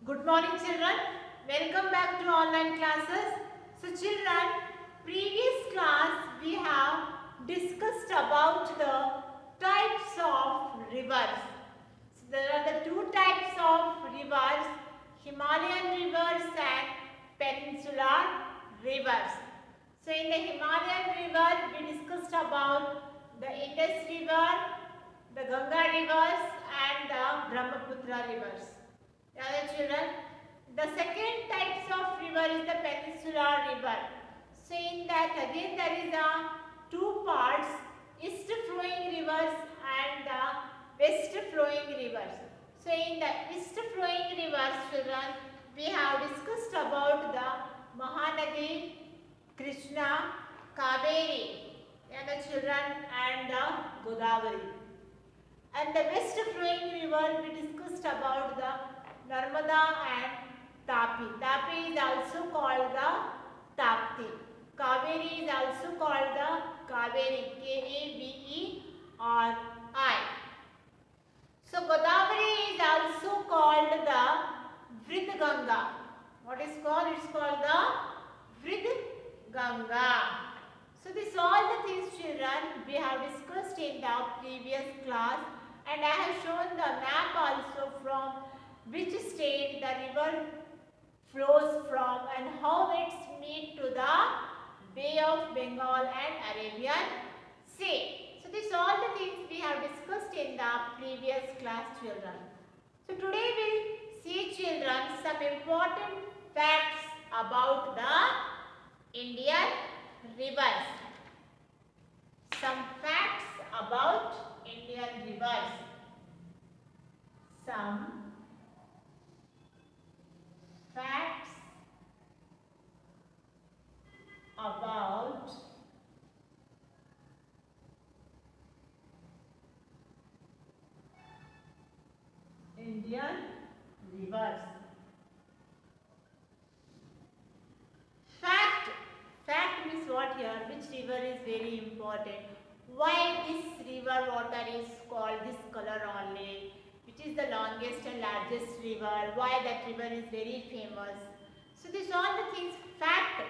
Good morning children. Welcome back to online classes. So children, previous class we have discussed about the types of rivers. So there are the two types of rivers, Himalayan rivers and peninsular rivers. So in the Himalayan river we discussed about the Indus river, the Ganga rivers and the Brahmaputra rivers. Yeah, children. The second types of river is the peninsular river. So in that again there is a two parts, east flowing rivers and the west flowing rivers. So in the east flowing rivers, children, we have discussed about the Mahanadi, Krishna, Kaveri, and the children, and the Godavari. And the west flowing river we discussed about the Narmada and Tapi. Tapi is also called the Tapti. Kaveri is also called the Kaveri. Kaveri. So Godavari is also called the Vridganga. What is called? It's called the Vridganga. So this all the things, children, we have discussed in the previous class, and I have shown the map also from which state the river flows from and how it's meet to the Bay of Bengal and Arabian Sea. So this all the things we have discussed in the previous class, children. So today we will see, children, some important facts about the Indian rivers. Some facts about Indian rivers. Some facts about Indian rivers. Fact means what here? Which river is very important? Why this river water is called this color only? Which is the longest and largest river? Why that river is very famous? So these all the things, fact,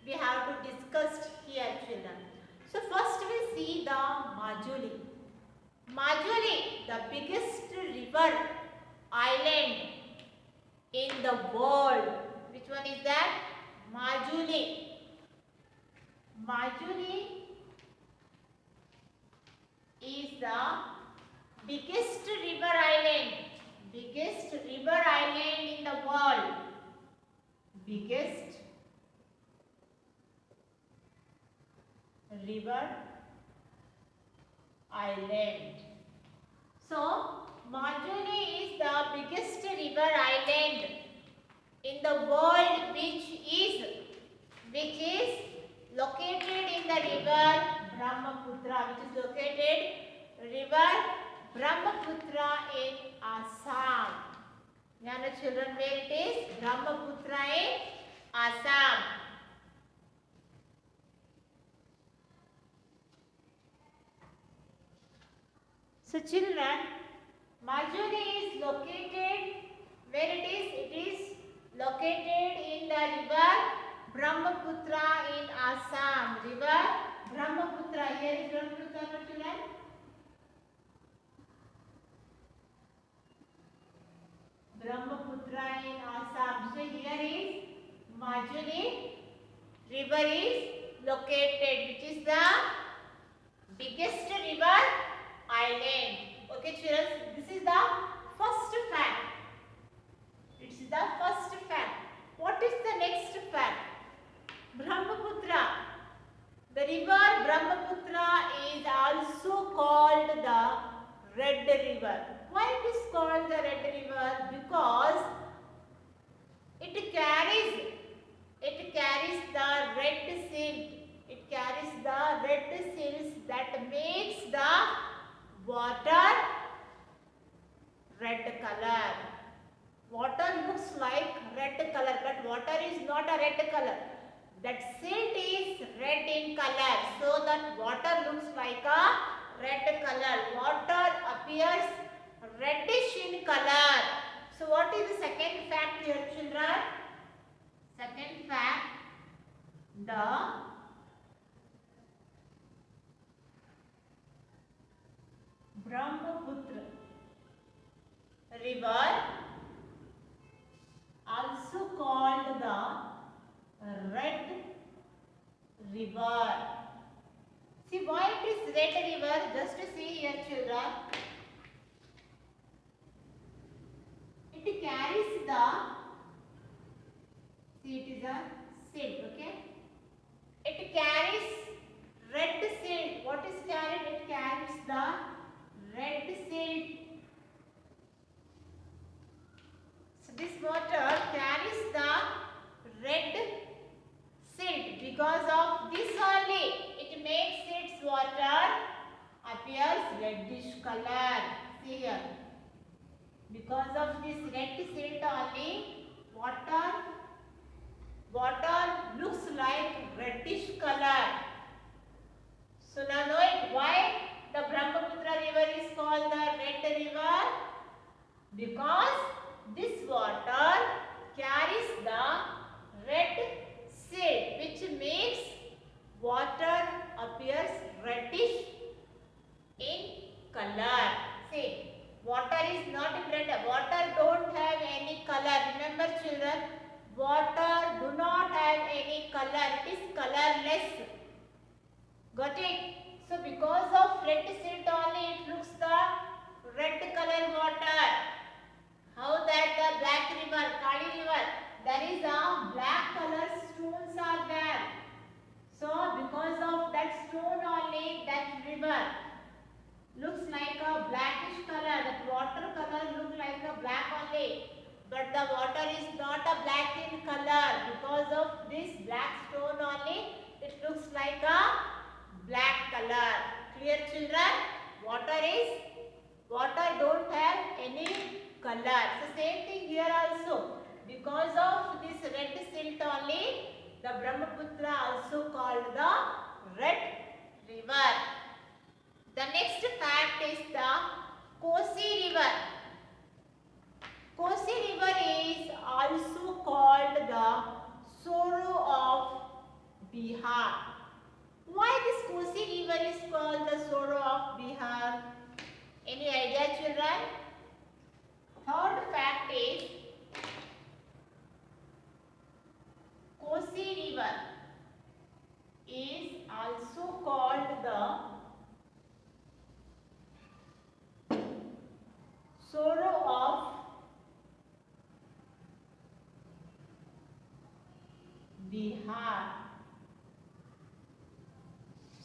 we have to discuss here, children. So first we see the Majuli. Majuli, the biggest river island in the world. Which one is that? Majuli. Majuli is the biggest river island in the world. Biggest river island. So Majuli is the biggest river island in the world, which is located in the river Brahmaputra, which is located river Brahmaputra in Assam. Yana children, where it is? Brahmaputra in Assam. So children, Majuli is located where it is? It is located in the river Brahmaputra in Assam. River Brahmaputra. Here is Brahmaputra, children. Brahmaputra in Assam. So here is Majuli river is located, which is the biggest river island. Okay, children, this is the first fact. It is the first fact. What is the next fact? Brahmaputra. The river Brahmaputra is also called the Red River. Why it is called the Red River? Because it carries the red silt. It carries the red silts that makes the water red color. Water looks like red color, but water is not a red color. That silt is red in color, so that water looks like a red color. Water appears reddish in color. So So what is the second fact here, children? Second fact, the Brahmaputra river, also called the Red River. See why it is Red River? Just see here, children. It carries the, see it is a silt, okay? It carries red silt. What is carried? It carries the red silt. So this water carries the red silt. Because of this only, it makes its water appears reddish color. See here. Because of this red silt only, water looks like reddish color. So now know it. Why the Brahmaputra river is called the Red River? Because this water carries the red silt, which makes water appears reddish in color. See. Water is not red. Water don't have any color. Remember, children, water do not have any color. It is colorless. Got it? So because of red silt only, it looks the red color water. How that the black river, Kali river, there is a black color stones are there. So because of that stone only, that river looks like a blackish color. That water color looks like a black only. But the water is not a black in color. Because of this black stone only, it looks like a black color. Clear, children? Water don't have any color. So same thing here also. Because of this red silt only, the Brahmaputra also called the Red River. The next fact is the Kosi River. Kosi River is also called the Sorrow of Bihar. Why this Kosi River is called the Sorrow of Bihar? Any idea, children? Third fact is Kosi River is also called the Sorrow of Bihar.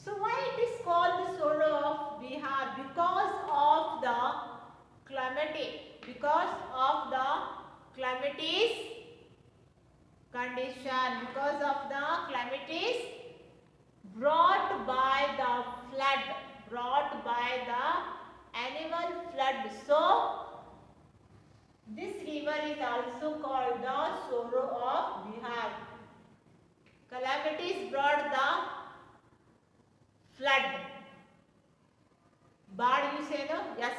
So why it is called the Sorrow of Bihar? Because of the calamity. Because of the calamities condition. Because of the calamities brought by the flood. Brought by the annual flood. So this river is also called the Sorrow of Bihar. Calamities brought the flood. Bad you say no? Yes.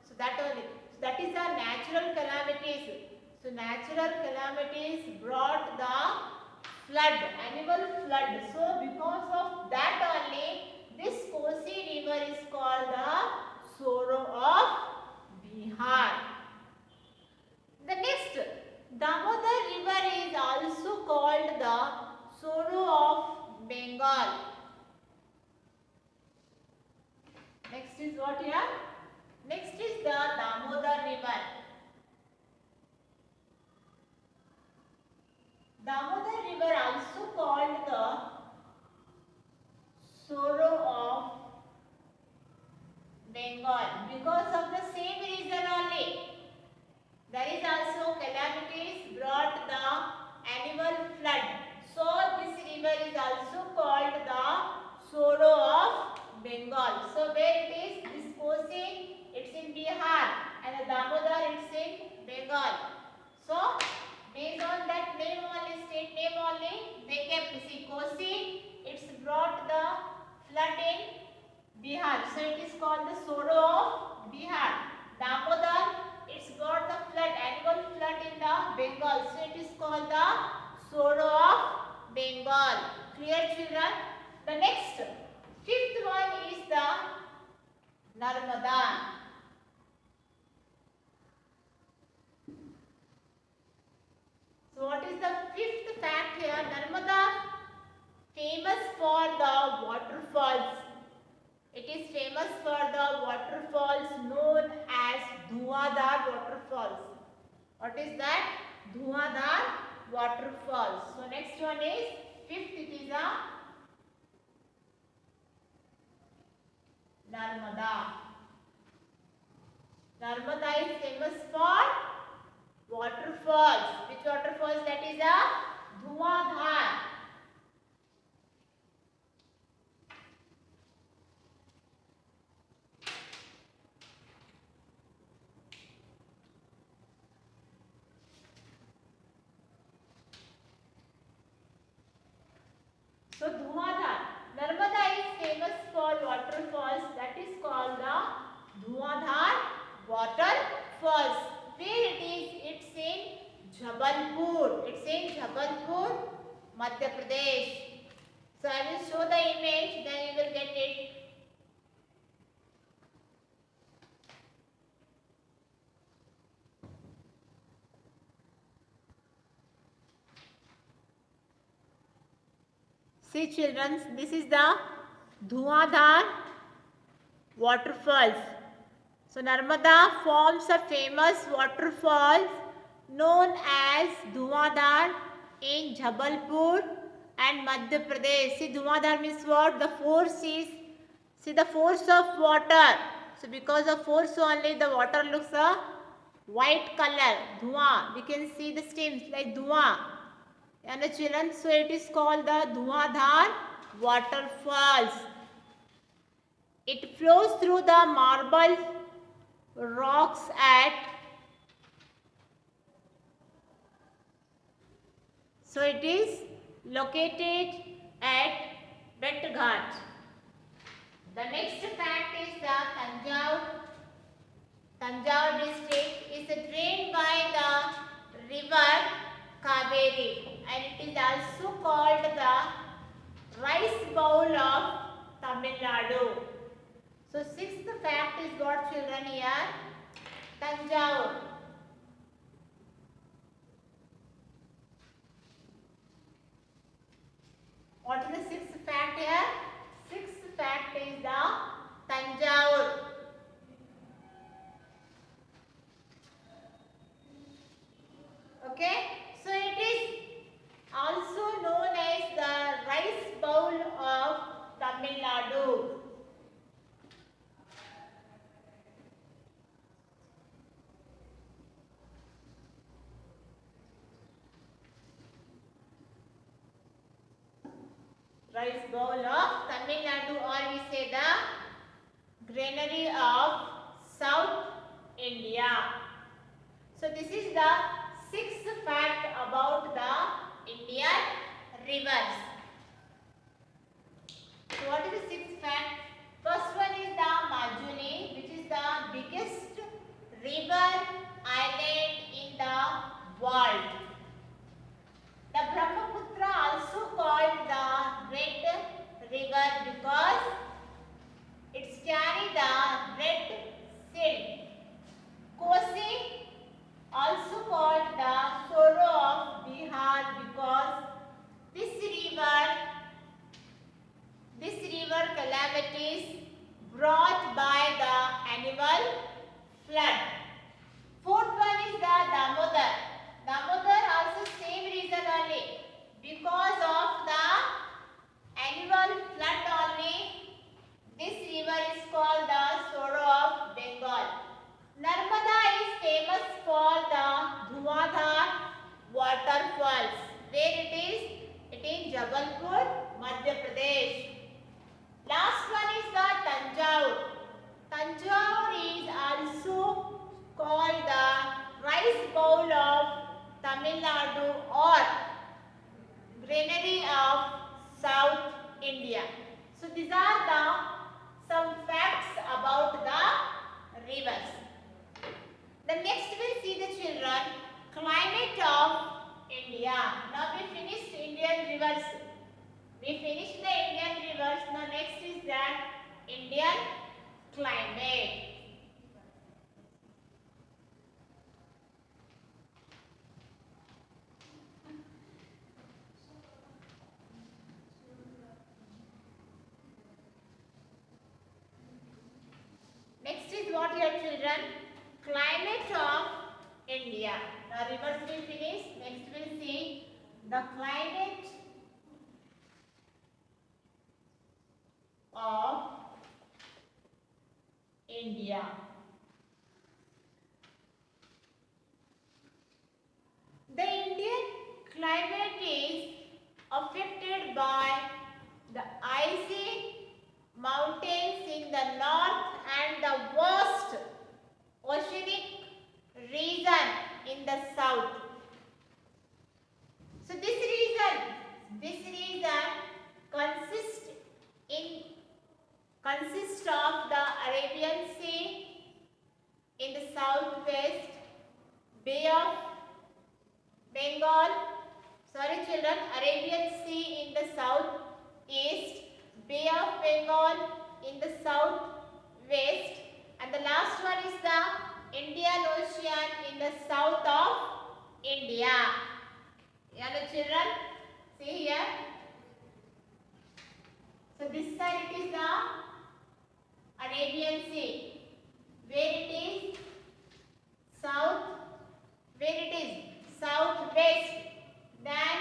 So that only. So that is the natural calamities. So natural calamities brought the flood, annual flood. So because of that only, this Kosi river is called the Sorrow of Bihar. The next, Damodar river is also called the Sorrow of Bengal. Next is what here? Next is the Damodar river. Damodar river also called the Sorrow of Bengal because of the same reason only. There is also calamities brought the annual flood. So this river is also called the Sorrow of Bengal. So where it is? This Kosi, it's in Bihar, and the Damodar, it's in Bengal. So based on that name only, state name only, they kept, see, Kosi, it's brought the flood in Bihar. So it is called the Sorrow of Bihar. Damodar, it's got the flood, annual So what is the fifth fact here? Narmada famous for the waterfalls. It is famous for the waterfalls known as Dhuadhar waterfalls. What is that? Dhuadhar waterfalls. So next one is fifth. It is a Narmada. Narmada is famous for waterfalls. Which waterfalls? That is a Dhuadhar. So Dhuadhar. Narmada is famous for waterfalls. That is called the Dhuadhar waterfalls. Where it is? It's in Jabalpur. It's in Jabalpur, Madhya Pradesh. So I will show the image, then you will get it. See children, this is the Dhuadhar waterfalls. So Narmada forms a famous waterfall known as Dhuadhar in Jabalpur and Madhya Pradesh. See, Dhuadhar means what? The force is, see the force of water. So because of force only the water looks a white color, Dhua. We can see the steams like Dhua. And the children, so it is called the Dhuadhar waterfalls. It flows through the marble rocks at, so it is located at Betghat. The next fact is the Tanjore district is drained by the river Kaveri, and it is also called the rice bowl of Tamil Nadu. So sixth fact is what children here? Tanjore. What is the sixth fact here? Sixth fact is the Tanjore. Okay, so it is also known as the rice bowl of Tamil Nadu. Rice bowl of Tamil Nadu, or we say the granary of South India. So this is the sixth fact about the Indian rivers. So what is the sixth fact? First one is the Majuli, which is the biggest river island in the world. The Brahmaputra also called the Red River because it's carry the red silt. Kosi, also called the sorrow of Bihar because this river calamities brought by the annual flood. Fourth one is the Damodar. Damodar also same reason only, because of the annual flood only this river is called the sorrow of Bengal. Narmada is famous for the Dhuadhar waterfalls. Where it is? It is Jabalpur, Madhya Pradesh. Last one is the Tanjore. Tanjore is also called the rice bowl of Tamil Nadu or granary of South India. So these are some facts about the rivers. The next we'll see the children climate of India. Now we finished Indian rivers. We finished the Indian rivers. Now next is that Indian climate. Next is what here children? Climate of India. The rivers we finish. Next we'll see the climate of India. The Indian climate is affected by the icy mountains in the north and the vast oceanic region in the south. So this region consists of the Arabian Sea in the southwest, Bay of Bengal, Arabian Sea in the southeast, Bay of Bengal in the southwest, and the last one is the Indian Ocean in the south of India. Hello children, see here. So this side it is the Arabian Sea, where it is south, southwest, then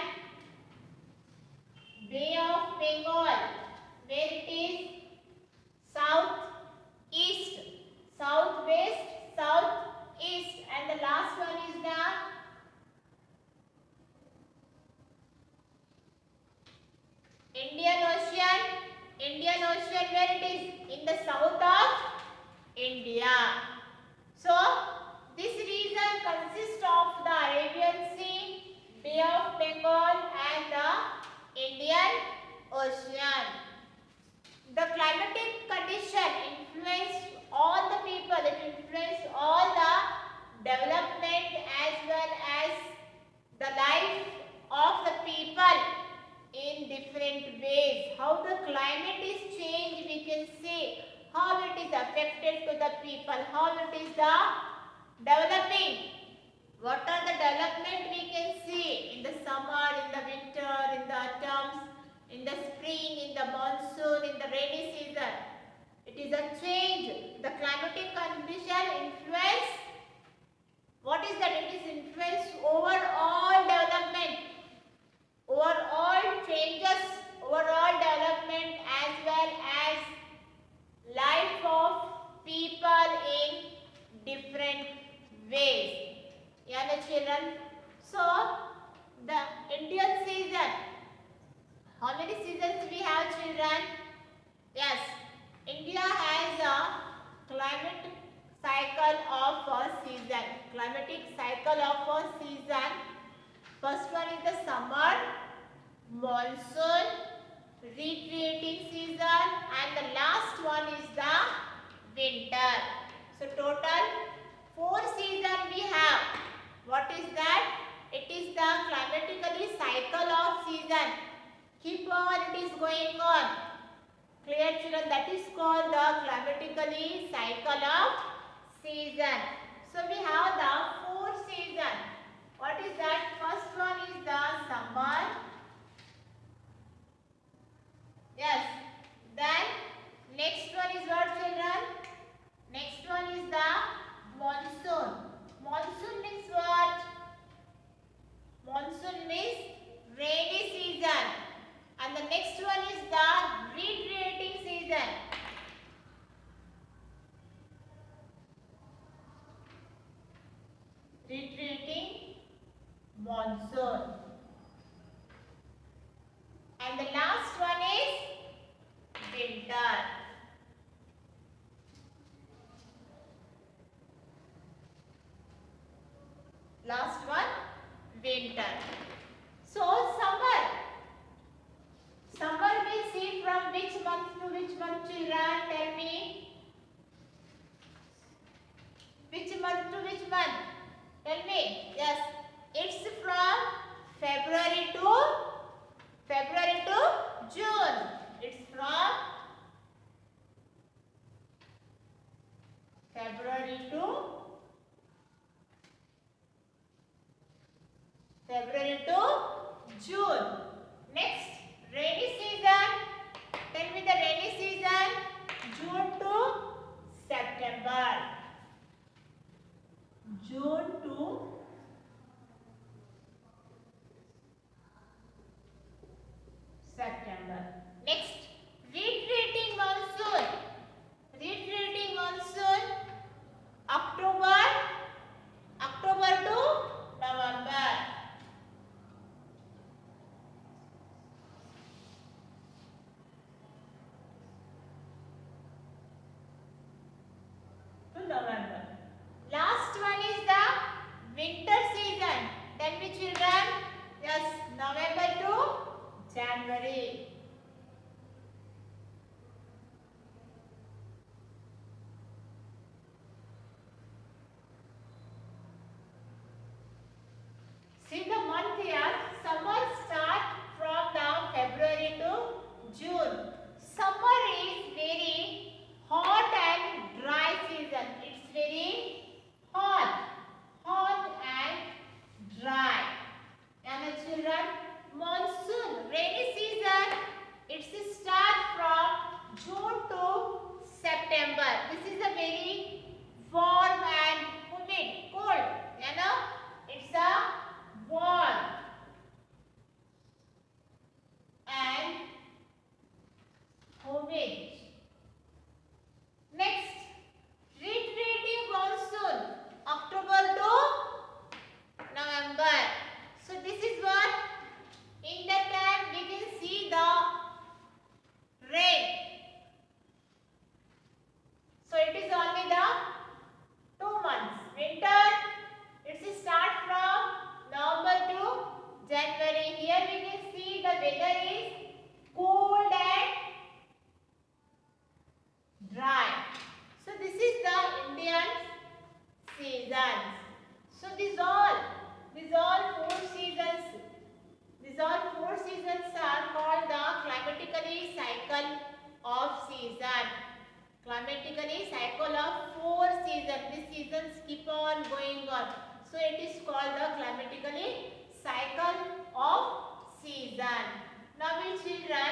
Bay of Bengal, where it is southeast, southwest, southeast, and the last one is the Indian Ocean, where it is in the south of India. So this region consists of the Arabian Sea, Bay of Bengal, and the Indian Ocean. The climatic condition influence all the people. It influence all the development as well as the life of the people in different ways. How the climate is changed, we can see how it is affected to the people, how it is the developing. What are the development we can see in the summer, in the winter, in the autumn, in the spring, in the monsoon, in the rainy season. It is a change. The climatic condition influence. What is that? It is influence overall development, overall changes, overall development as well as life of people in different ways. Yeah, the children. So the Indian season. How many seasons we have, children? Yes, India has a climatic cycle of a season. Climatic cycle of a season. First one is the summer, monsoon, retreating season, and the last one is the winter. So total 4 seasons we have. What is that? It is the climatically cycle of season. Keep on, it is going on. Clear children? That is called the climatically cycle of season. So we have the 4 seasons. What is that? First one is the summer. Yes. Then next one is what, children? Next one is the monsoon. Monsoon means what? Monsoon means rainy season. And the next one is the retreating season. Retreating monsoon. And the last one is winter. Last one, winter. So summer. Summer we see from which month to which month, children? Tell me. Which month to which month? Tell me. Yes. It's from February to June. It's from February to June. Next, rainy season. Tell me the rainy season. June to September. of season. Climatically cycle of 4 seasons. These seasons keep on going on. So it is called the climatically cycle of season. Now we children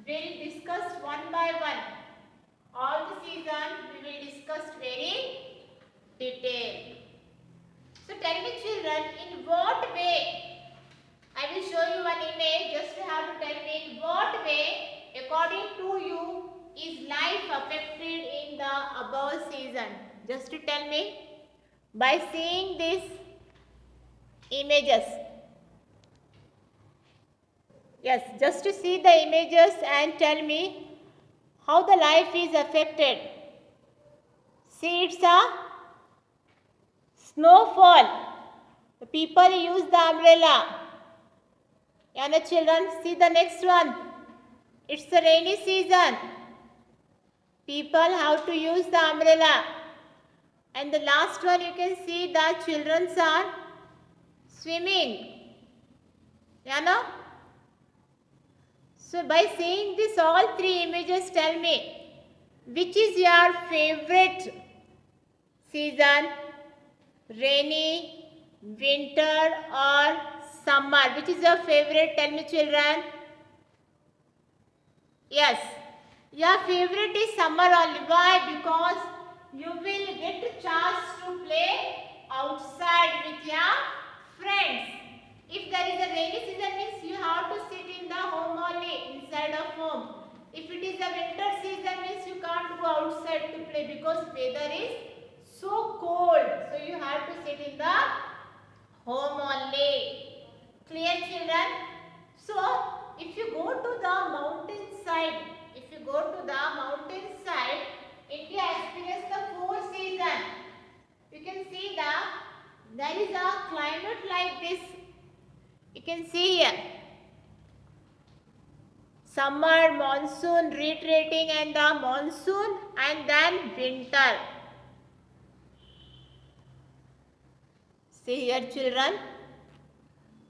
will discuss one by one. All the season we will discuss very detail. So tell me children, in what way? I will show you one image. Just you have to tell me in what way, according to you, is life affected in the above season? Just to tell me by seeing these images. Yes, just to see the images and tell me how the life is affected. See, it's a snowfall. The people use the umbrella. And the children, see the next one. It's the rainy season. People have to use the umbrella. And the last one you can see the children are swimming. You know? So by seeing this all three images, tell me which is your favorite season? Rainy, winter or summer? Which is your favorite? Tell me children. Yes, your favorite is summer only. Why? Because you will get a chance to play outside with your friends. If there is a rainy season means you have to sit in the home only, inside of home. If it is a winter season means you can't go outside to play because weather is so cold. So you have to sit in the home only. Clear children? So if you go to the mountainside, India experiences the 4 seasons. You can see there is a climate like this. You can see here. Summer, monsoon, retreating and the monsoon and then winter. See here children.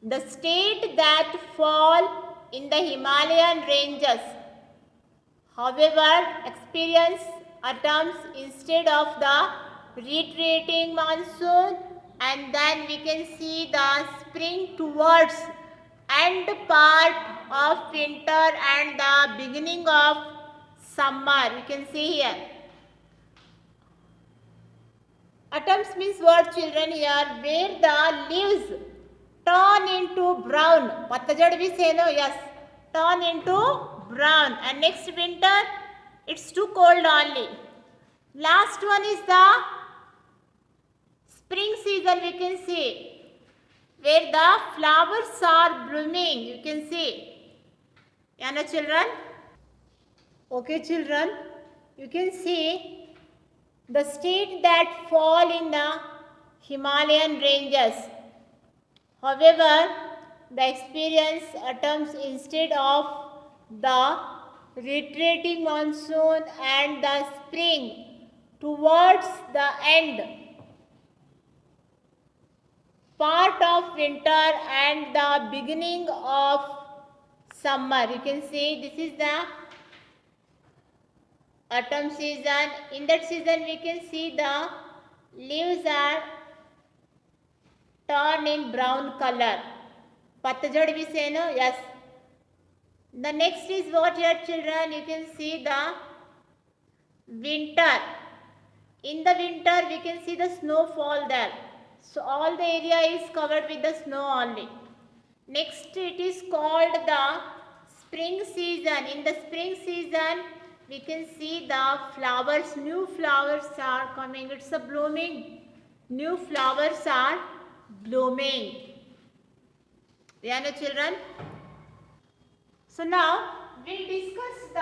The state that fall in the Himalayan ranges, however, experience autumns instead of the retreating monsoon, and then we can see the spring towards end part of winter and the beginning of summer. You can see here. Autumns means what children here? Where the leaves turn into brown. Pattajad we say no? Yes. Turn into brown. And next winter, it's too cold only. Last one is the spring season we can see. Where the flowers are blooming. You can see. Yeah, no, children? Okay children. You can see the state that fall in the Himalayan ranges. However, the experience autumns instead of the retreating monsoon and the spring towards the end part of winter and the beginning of summer. You can see this is the autumn season. In that season we can see the leaves are turn in brown color. Pattajad we say no? Yes. The next is what here children? You can see the winter. In the winter we can see the snowfall there. So all the area is covered with the snow only. Next it is called the spring season. In the spring season we can see the flowers. New flowers are coming. It's a blooming. New flowers are blooming. Yeah, no, children? So now we'll discuss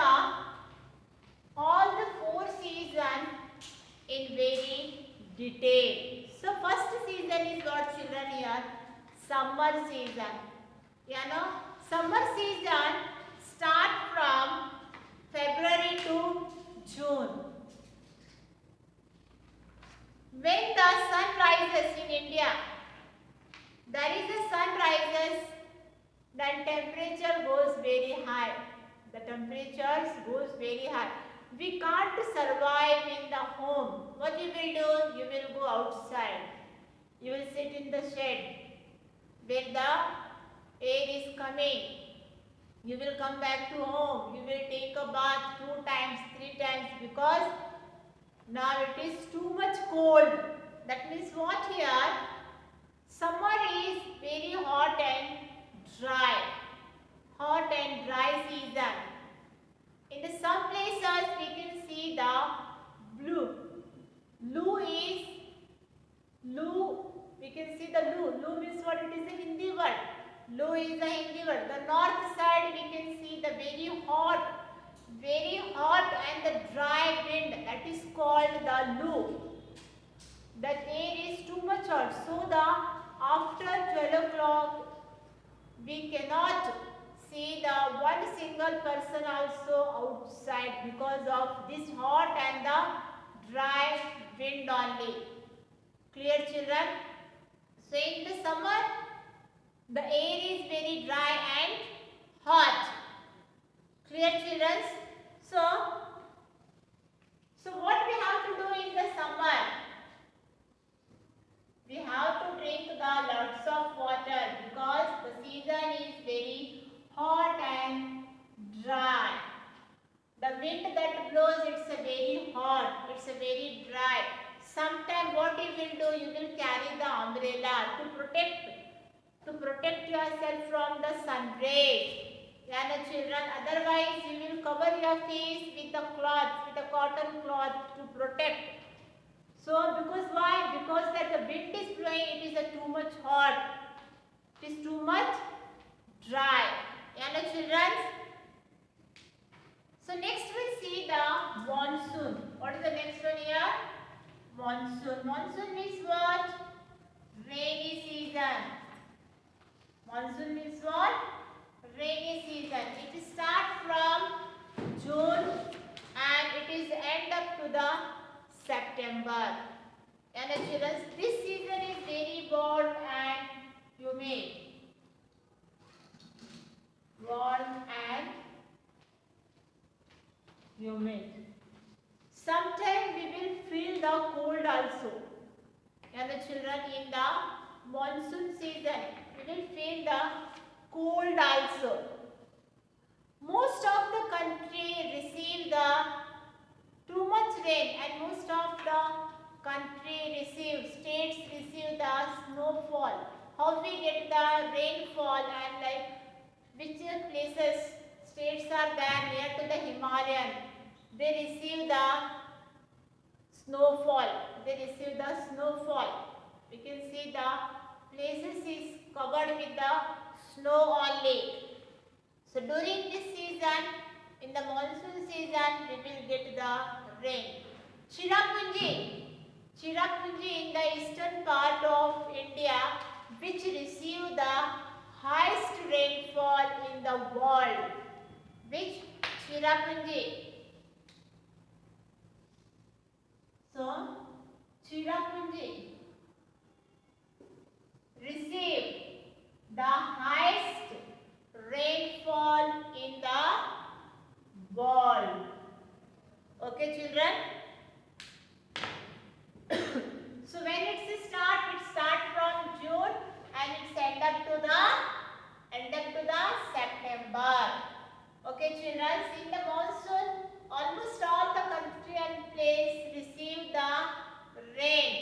all the 4 seasons in very detail. So first season is what children here? Summer season. You know, summer season start from February to June. When the sun rises in India, there is a sun rises, then temperature goes very high. The temperatures goes very high. We can't survive in the home. What you will do? You will go outside. You will sit in the shed where the air is coming. You will come back to home. You will take a bath 2 times, 3 times because now it is too much cold. That means what here? Summer is very hot and dry. Hot and dry season. In the some places we can see the blue. Blue is Lu. We can see the Lu. Lu means what? It is a Hindi word. Lu is a Hindi word. The north side we can see the very hot and the dry wind. That is called the Lu. The air is too much hot. So the after 12 o'clock we cannot see the one single person also outside because of this hot and the dry wind only. Clear, children? So in the summer the air is very dry and hot. Clear, children? So what we have to do in the summer? We have to drink the lots of water because the season is very hot and dry. The wind that blows, it's a very hot, it's a very dry. Sometime what you will do, you will carry the umbrella to protect yourself from the sun rays. Yeah, children. Otherwise, you will cover your face with a cloth, with a cotton cloth to protect. So, because why? Because that the wind is blowing, it is too much hot. It is too much dry. Yeah, children. So, next we see the monsoon. What is the next one here? Monsoon. Monsoon means what? Rainy season. Monsoon means what? Rainy season. It starts from June and it is end up to the September. And children, this season is very warm and humid. Warm and humid. Sometimes we will feel the cold also. And the children, in the monsoon season, we will feel the cold also. Most of the country receive the too much rain and most of the states receive the snowfall. How we get the rainfall and like which places, states are there near to the Himalayan, they receive the snowfall. We can see the places is covered with the snow only. So during this season, in the monsoon season, we will get the rain. Cherrapunji in the eastern part of India, which receive the highest rainfall in the world. Which Cherrapunji? So Cherrapunji receive the highest rainfall in the world. Okay, children? So when it start from June and it's end up to the September. Okay, children? In the monsoon, almost all the country and place receive the rain.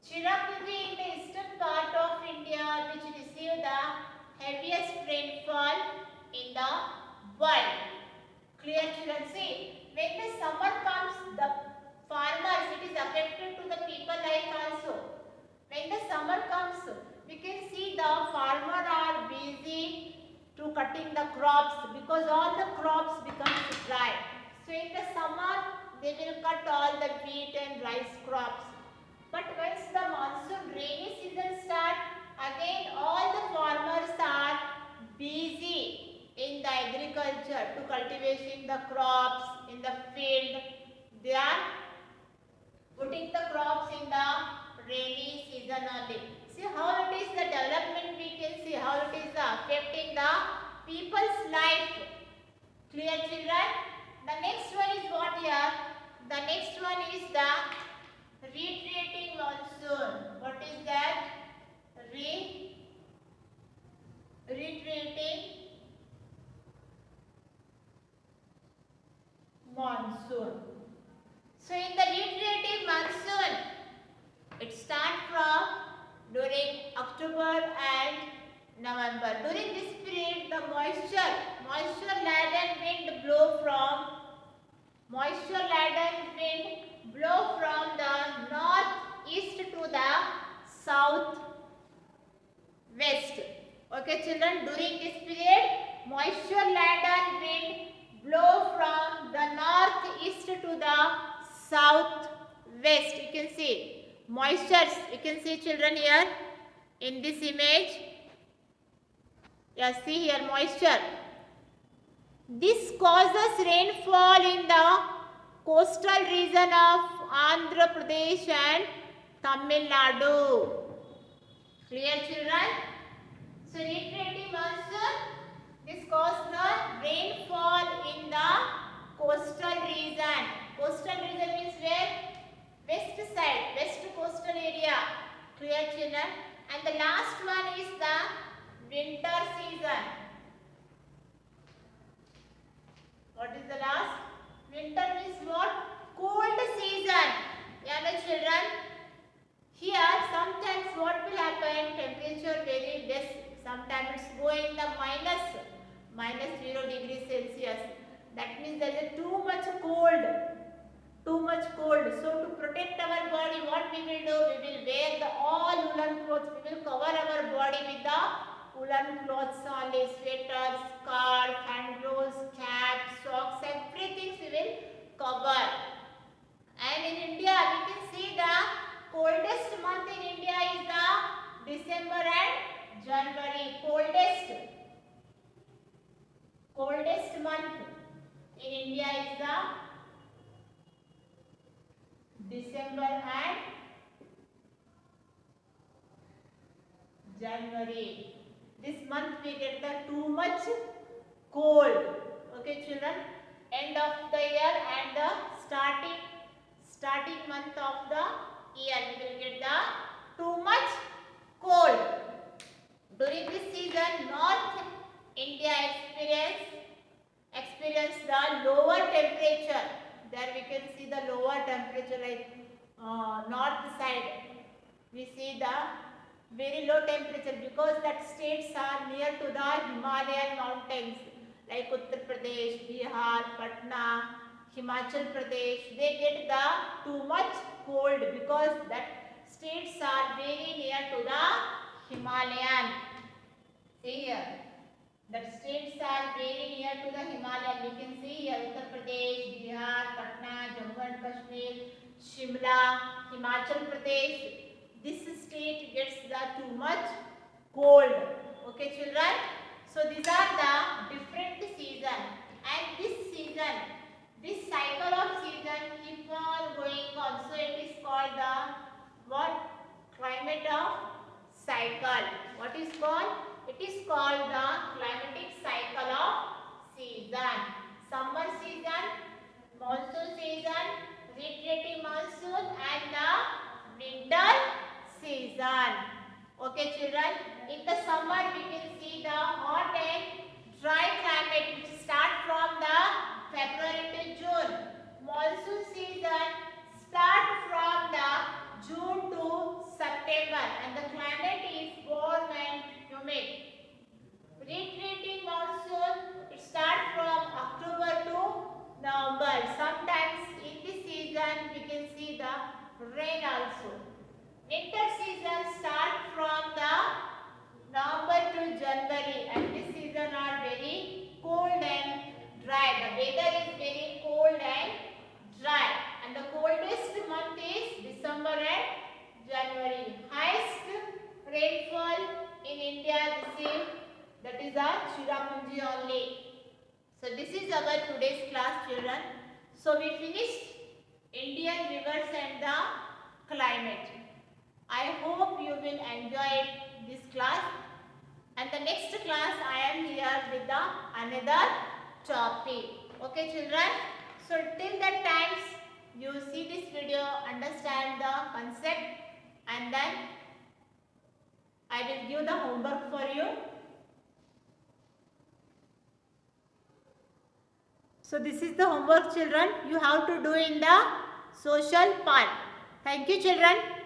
Cherrapunji in the eastern part of India, which receive the heaviest rainfall in the world. Clear, children? See, when the summer comes, the farmers, it is affected to the people life also. When the summer comes, we can see the farmers are busy to cutting the crops because all the crops become dry. So in the summer, they will cut all the wheat and rice crops. But once the monsoon rainy season starts, again all the farmers are busy in the agriculture to cultivation the crops in the field. They are putting the crops in the rainy season only. See how it is the development, we can see how it is affecting the people's life. Clear children? The next one is what here? The next one is the retreating monsoon. What is that? Retreating monsoon. So in the retreating monsoon, it starts from during October and November. During this period, the moisture-laden wind blow from the northeast to the southwest. Okay, children. During this period, moisture-laden wind blow from the northeast to the southwest. You can see moistures. You can see children here in this image. Yeah, see here moisture. This causes rainfall in the coastal region of Andhra Pradesh and Tamil Nadu. Clear children? So retreating monsoon, this causes the rainfall in the coastal region. Coastal region means where? West side, west coastal area. Clear children? And the last one is the winter season. What is the last? Winter means what? Cold season. Yeah, no children. Here sometimes what will happen? Temperature very less. Sometimes it's going the minus 0 degrees Celsius. That means there is too much cold. So to protect our body, what we will do? We will wear the all woolen clothes. We will cover our body with the woolen clothes only. Sweaters, scarf, hand gloves, caps, socks, everything we will cover. And in India, we can see the coldest month in India is the December and January. Coldest month in India is the December and January. This month we get the too much cold. Okay children, end of the year and the starting month of the year we will get the too much cold. During this season, North India experience the lower temperature. There we can see the lower temperature like north side. We see the very low temperature because that states are near to the Himalayan mountains like Uttar Pradesh, Bihar, Patna, Himachal Pradesh. They get the too much cold because that states are very near to the Himalayan. See here, that states are very near to the Himalayan. We can see here Uttar Pradesh, Bihar, Patna, Jammu and Kashmir, Shimla, Himachal Pradesh. This state gets the too much cold. Okay children. So these are the different season, and this cycle of season keep on going on. So it is called the what? Climate of cycle. What is called? It is called the climatic cycle of season. Summer season, monsoon season, retreating monsoon, and the winter season. Okay children, in the summer we can see the hot and dry climate which start from the February to June. Monsoon season start from the June to September and the climate is warm and humid. Retreating monsoon, it starts from October to November. Sometimes in this season we can see the rain also. Winter season starts from the November to January and this season are very cold and dry. The weather is very cold and dry and the coldest month is December and January. Highest rainfall in India that is the Cherrapunji only. So this is our today's class children. So we finished Indian rivers and the climate. I hope you will enjoy this class and the next class I am here with the another topic. Okay children, so till that times you see this video, understand the concept, and then I will give the homework for you. So this is the homework children, you have to do in the social part. Thank you children.